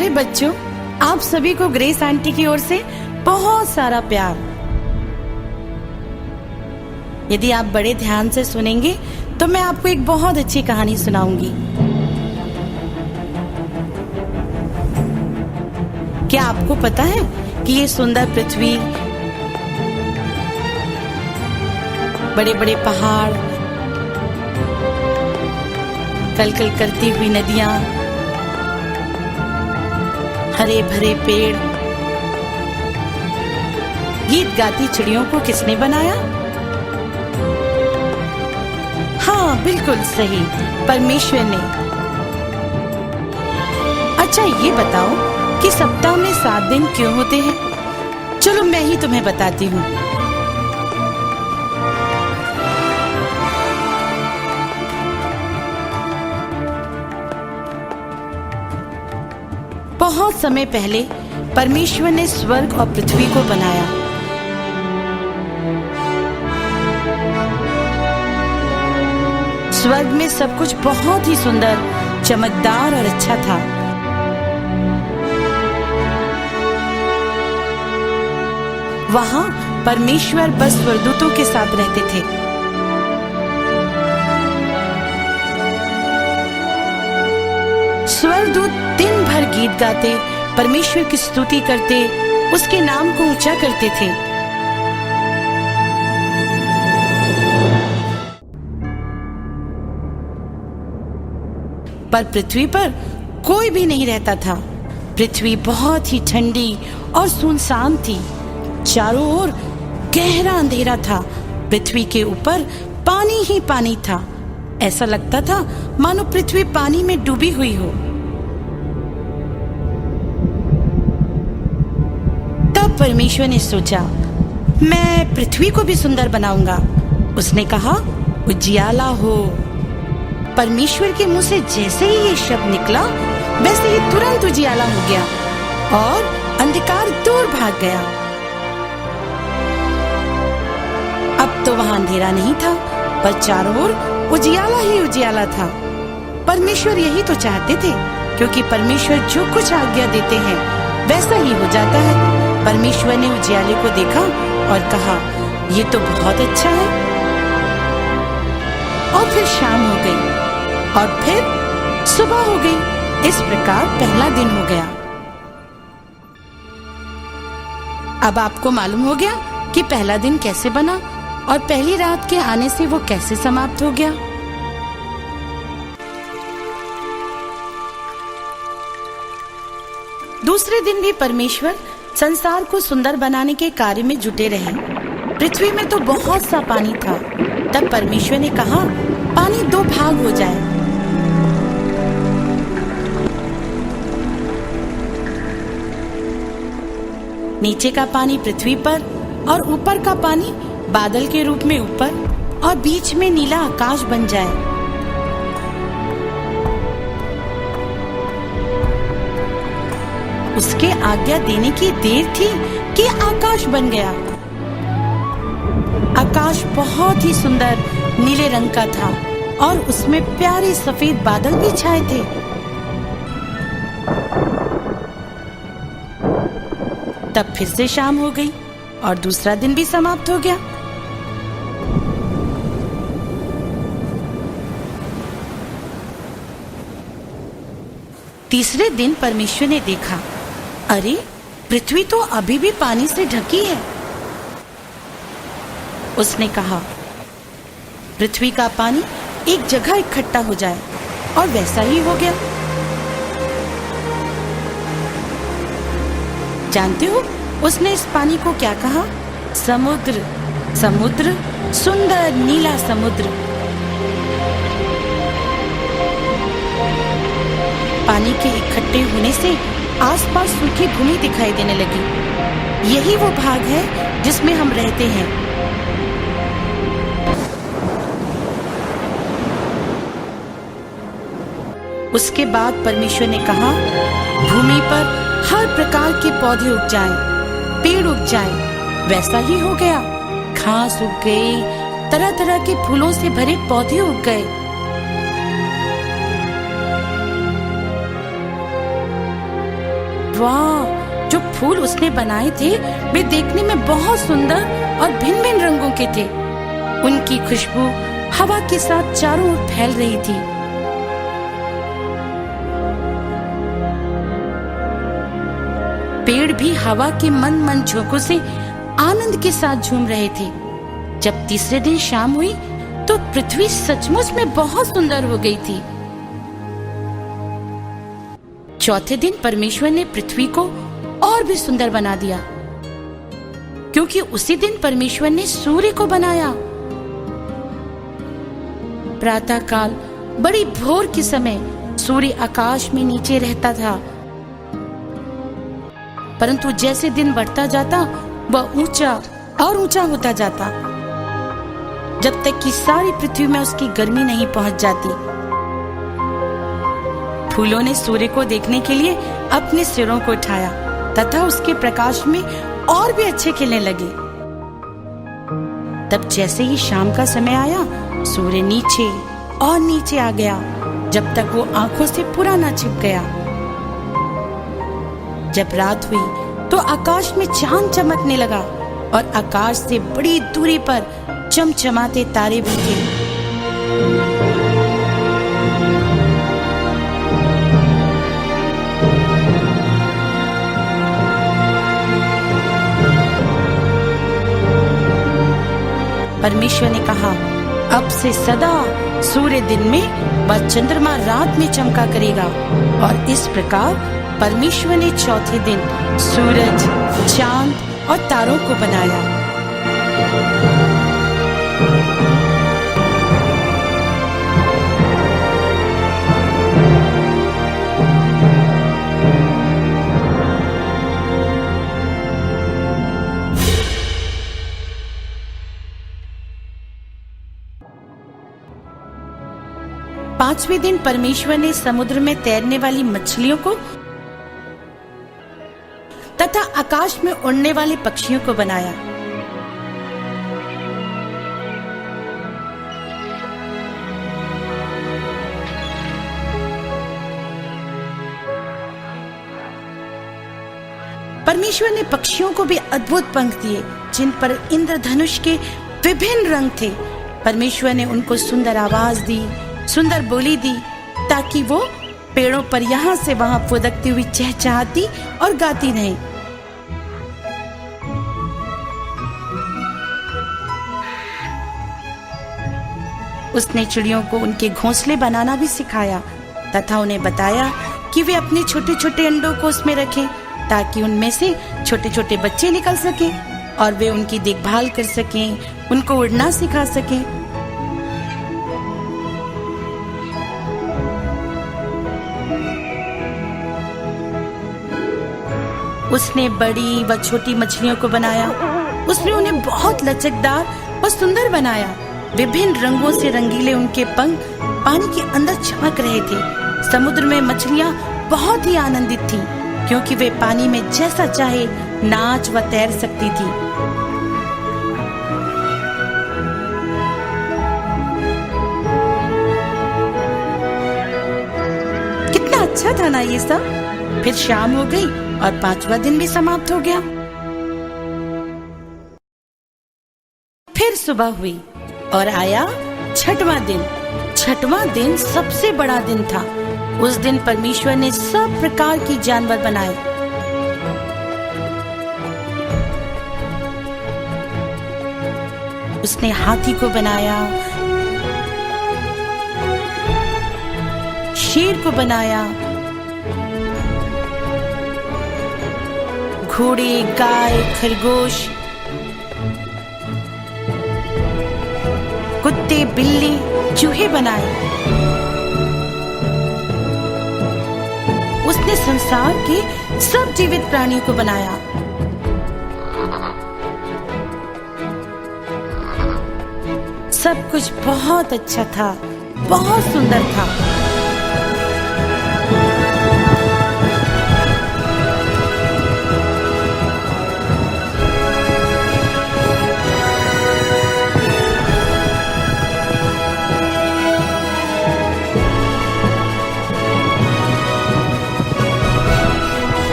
प्यारे बच्चों, आप सभी को ग्रेस आंटी की ओर से बहुत सारा प्यार। यदि आप बड़े ध्यान से सुनेंगे तो मैं आपको एक बहुत अच्छी कहानी सुनाऊंगी। क्या आपको पता है कि ये सुंदर पृथ्वी, बड़े बड़े पहाड़, कलकल करती हुई नदियां, हरे भरे पेड़, गीत गाती चिड़ियों को किसने बनाया? हाँ, बिल्कुल सही, परमेश्वर ने। अच्छा, ये बताओ कि सप्ताह में 7 दिन क्यों होते हैं? चलो मैं ही तुम्हें बताती हूँ। बहुत समय पहले परमेश्वर ने स्वर्ग और पृथ्वी को बनाया। स्वर्ग में सब कुछ बहुत ही सुंदर, चमकदार और अच्छा था। वहां परमेश्वर बस स्वर्गदूतों के साथ रहते थे। स्वर्गदूत दिन भर गीत गाते, परमेश्वर की स्तुति करते, उसके नाम को ऊंचा करते थे। पर पृथ्वी पर कोई भी नहीं रहता था। पृथ्वी बहुत ही ठंडी और सुनसान थी। चारों ओर गहरा अंधेरा था। पृथ्वी के ऊपर पानी ही पानी था। ऐसा लगता था मानो पृथ्वी पानी में डूबी हुई हो। तब परमेश्वर ने सोचा, मैं पृथ्वी को भी सुंदर बनाऊंगा। उसने कहा, उजियाला हो। परमेश्वर के मुंह से जैसे ही ये शब्द निकला, वैसे ही तुरंत उजियाला हो गया और अंधकार दूर भाग गया। अब तो वहां अंधेरा नहीं था, पर चारों ओर उजियाला ही उजियाला था। परमेश्वर यही तो चाहते थे, क्योंकि परमेश्वर जो कुछ आज्ञा देते हैं वैसा ही हो जाता है। परमेश्वर ने उजियाले को देखा और कहा, ये तो बहुत अच्छा है। और फिर शाम हो गई और फिर सुबह हो गई। इस प्रकार पहला दिन हो गया। अब आपको मालूम हो गया कि पहला दिन कैसे बना और पहली रात के आने से वो कैसे समाप्त हो गया। दूसरे दिन भी परमेश्वर संसार को सुंदर बनाने के कार्य में जुटे रहे। पृथ्वी में तो बहुत सा पानी था। तब परमेश्वर ने कहा, पानी 2 भाग हो जाए। नीचे का पानी पृथ्वी पर और ऊपर का पानी बादल के रूप में ऊपर, और बीच में नीला आकाश बन जाए। उसके आज्ञा देने की देर थी कि आकाश बन गया। आकाश बहुत ही सुंदर नीले रंग का था और उसमें प्यारे सफेद बादल भी छाए थे। तब फिर से शाम हो गई और दूसरा दिन भी समाप्त हो गया। तीसरे दिन परमेश्वर ने देखा, अरे पृथ्वी तो अभी भी पानी से ढकी है। उसने कहा, पृथ्वी का पानी एक जगह इकट्ठा हो जाए, और वैसा ही हो गया। जानते हो उसने इस पानी को क्या कहा? समुद्र। समुद्र, सुंदर नीला समुद्र। पानी के इकट्ठे होने से आसपास सूखी भूमि दिखाई देने लगी। यही वो भाग है जिसमें हम रहते हैं। उसके बाद परमेश्वर ने कहा, भूमि पर हर प्रकार के पौधे उग जाएं, पेड़ उग जाएं। वैसा ही हो गया। घास उग गई, तरह तरह के फूलों से भरे पौधे उग गए। वाह, जो फूल उसने बनाए थे वे देखने में बहुत सुंदर और भिन्न भिन्न रंगों के थे। उनकी खुशबू हवा के साथ चारों ओर फैल रही थी। पेड़ भी हवा के मंद मंद झोंकों से आनंद के साथ झूम रहे थे। जब तीसरे दिन शाम हुई तो पृथ्वी सचमुच में बहुत सुंदर हो गई थी। चौथे दिन परमेश्वर ने पृथ्वी को और भी सुंदर बना दिया, क्योंकि उसी दिन परमेश्वर ने सूर्य को बनाया। प्रातः काल बड़ी भोर के समय सूर्य आकाश में नीचे रहता था, परंतु जैसे दिन बढ़ता जाता वह ऊंचा और ऊंचा होता जाता, जब तक कि सारी पृथ्वी में उसकी गर्मी नहीं पहुंच जाती। फूलों ने सूर्य को देखने के लिए अपने सिरों को उठाया तथा उसके प्रकाश में और भी अच्छे खिलने लगे। तब जैसे ही शाम का समय आया, सूर्य नीचे और नीचे आ गया, जब तक वो आंखों से पूरा ना छिप गया। जब रात हुई तो आकाश में चांद चमकने लगा और आकाश से बड़ी दूरी पर चमचमाते तारे भी थे। परमेश्वर ने कहा, अब से सदा सूर्य दिन में व चंद्रमा रात में चमका करेगा। और इस प्रकार परमेश्वर ने चौथे दिन सूरज, चांद और तारों को बनाया। 5वें दिन परमेश्वर ने समुद्र में तैरने वाली मछलियों को तथा आकाश में उड़ने वाले पक्षियों को बनाया। परमेश्वर ने पक्षियों को भी अद्भुत पंख दिए, जिन पर इंद्रधनुष के विभिन्न रंग थे। परमेश्वर ने उनको सुंदर आवाज दी, सुंदर बोली दी, ताकि वो पेड़ों पर यहाँ से वहां फुदकती हुई चहचहाती और गाती रहें। उसने चिड़ियों को उनके घोंसले बनाना भी सिखाया तथा उन्हें बताया कि वे अपने छोटे छोटे अंडों को उसमें रखें, ताकि उनमें से छोटे छोटे बच्चे निकल सकें और वे उनकी देखभाल कर सकें, उनको उड़ना सिखा सकें। उसने बड़ी व छोटी मछलियों को बनाया। उसने उन्हें बहुत लचकदार और सुंदर बनाया। विभिन्न रंगों से रंगीले उनके पंख पानी के अंदर चमक रहे थे। समुद्र में मछलियां बहुत ही आनंदित थीं, क्योंकि वे पानी में जैसा चाहे नाच व तैर सकती थी। कितना अच्छा था ना ये सब। फिर शाम हो गई और 5वां दिन भी समाप्त हो गया। फिर सुबह हुई और आया 6वां दिन। 6वां दिन सबसे बड़ा दिन था। उस दिन परमेश्वर ने सब प्रकार की जानवर बनाए। उसने हाथी को बनाया, शेर को बनाया, घोड़े, गाय, खरगोश, कुत्ते, बिल्ली, चूहे बनाए। उसने संसार के सब जीवित प्राणियों को बनाया। सब कुछ बहुत अच्छा था, बहुत सुंदर था।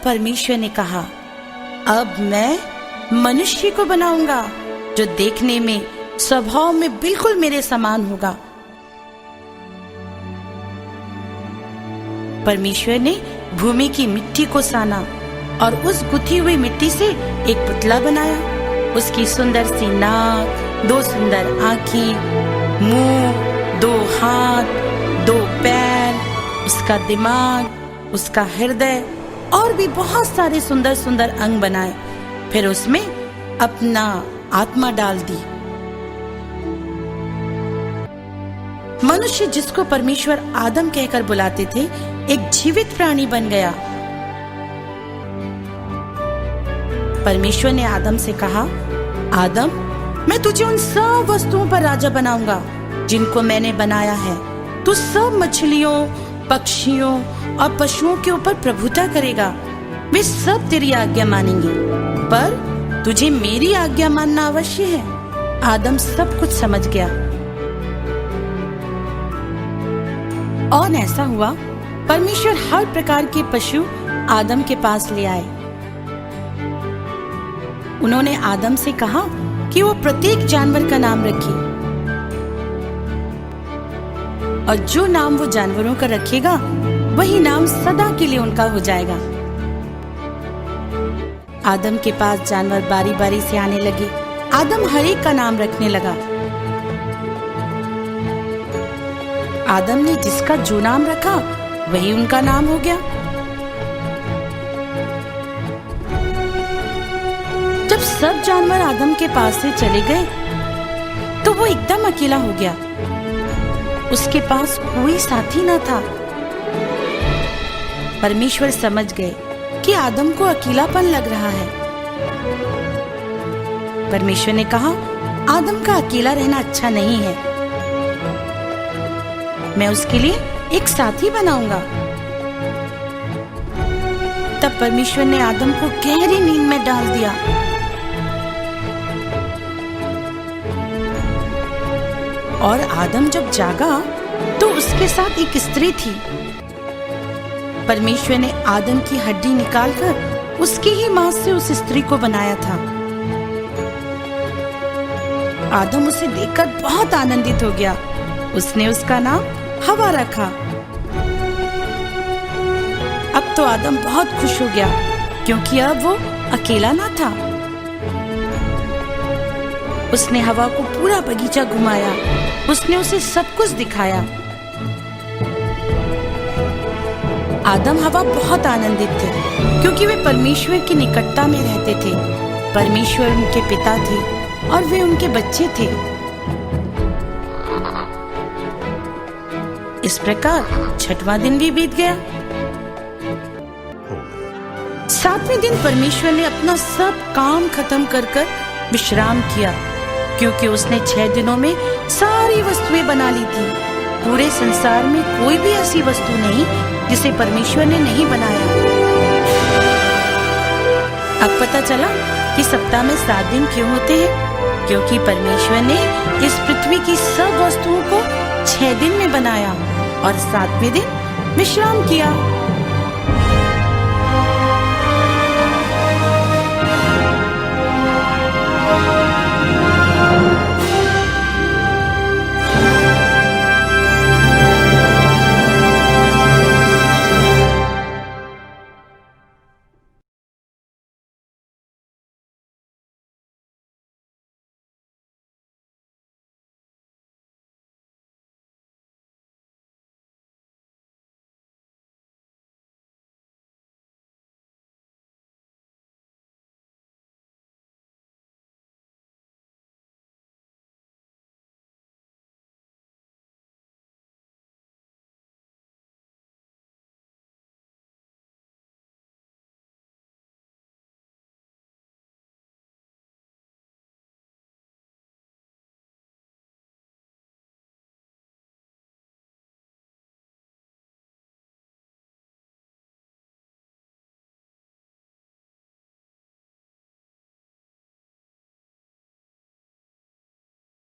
परमेश्वर ने कहा, अब मैं मनुष्य को बनाऊंगा जो देखने में, स्वभाव में बिल्कुल मेरे समान होगा। परमेश्वर ने भूमि की मिट्टी को साना और उस गुथी हुई मिट्टी से एक पुतला बनाया। उसकी सुंदर सी नाक, 2 सुंदर आंखें, मुंह, 2 हाथ, 2 पैर, उसका दिमाग, उसका हृदय और भी बहुत सारे सुंदर सुंदर अंग बनाए। फिर उसमें अपना आत्मा डाल दी। मनुष्य, जिसको परमेश्वर आदम कहकर बुलाते थे, एक जीवित प्राणी बन गया। परमेश्वर ने आदम से कहा, आदम, मैं तुझे उन सब वस्तुओं पर राजा बनाऊंगा जिनको मैंने बनाया है। तू सब मछलियों, पक्षियों और पशुओं के ऊपर प्रभुता करेगा। वे सब तेरी आज्ञा मानेंगे, पर तुझे मेरी आज्ञा मानना अवश्य है। आदम सब कुछ समझ गया। और ऐसा हुआ, परमेश्वर हर प्रकार के पशु आदम के पास ले आए। उन्होंने आदम से कहा कि वो प्रत्येक जानवर का नाम रखे, और जो नाम वो जानवरों का रखेगा वही नाम सदा के लिए उनका हो जाएगा। आदम के पास जानवर बारी बारी से आने लगे। आदम हर एक का नाम रखने लगा। आदम ने जिसका जो नाम रखा वही उनका नाम हो गया। जब सब जानवर आदम के पास से चले गए तो वो एकदम अकेला हो गया। उसके पास कोई साथी न था। परमेश्वर समझ गए कि आदम को अकेलापन लग रहा है। परमेश्वर ने कहा, आदम का अकेला रहना अच्छा नहीं है। मैं उसके लिए एक साथी बनाऊंगा। तब परमेश्वर ने आदम को गहरी नींद में डाल दिया। और आदम जब जागा तो उसके साथ एक स्त्री थी। परमेश्वर ने आदम की हड्डी निकालकर उसकी ही मांस से उस स्त्री को बनाया था। आदम उसे देखकर बहुत आनंदित हो गया। उसने उसका नाम हवा रखा। अब तो आदम बहुत खुश हो गया, क्योंकि अब वो अकेला ना था। उसने हवा को पूरा बगीचा घुमाया। उसने उसे सब कुछ दिखाया। आदम हवा बहुत आनंदित थे, क्योंकि वे परमेश्वर की निकटता में रहते थे। परमेश्वर उनके पिता थे और वे उनके बच्चे थे। इस प्रकार 6वां दिन भी बीत गया। 7वें दिन परमेश्वर ने अपना सब काम खत्म कर विश्राम किया, क्योंकि उसने 6 दिनों में सारी वस्तुएं बना ली थी। पूरे संसार में कोई भी ऐसी वस्तु नहीं जिसे परमेश्वर ने नहीं बनाया। अब पता चला कि सप्ताह में 7 दिन क्यों होते हैं, क्योंकि परमेश्वर ने इस पृथ्वी की सब वस्तुओं को 6 दिन में बनाया और 7वें दिन विश्राम किया।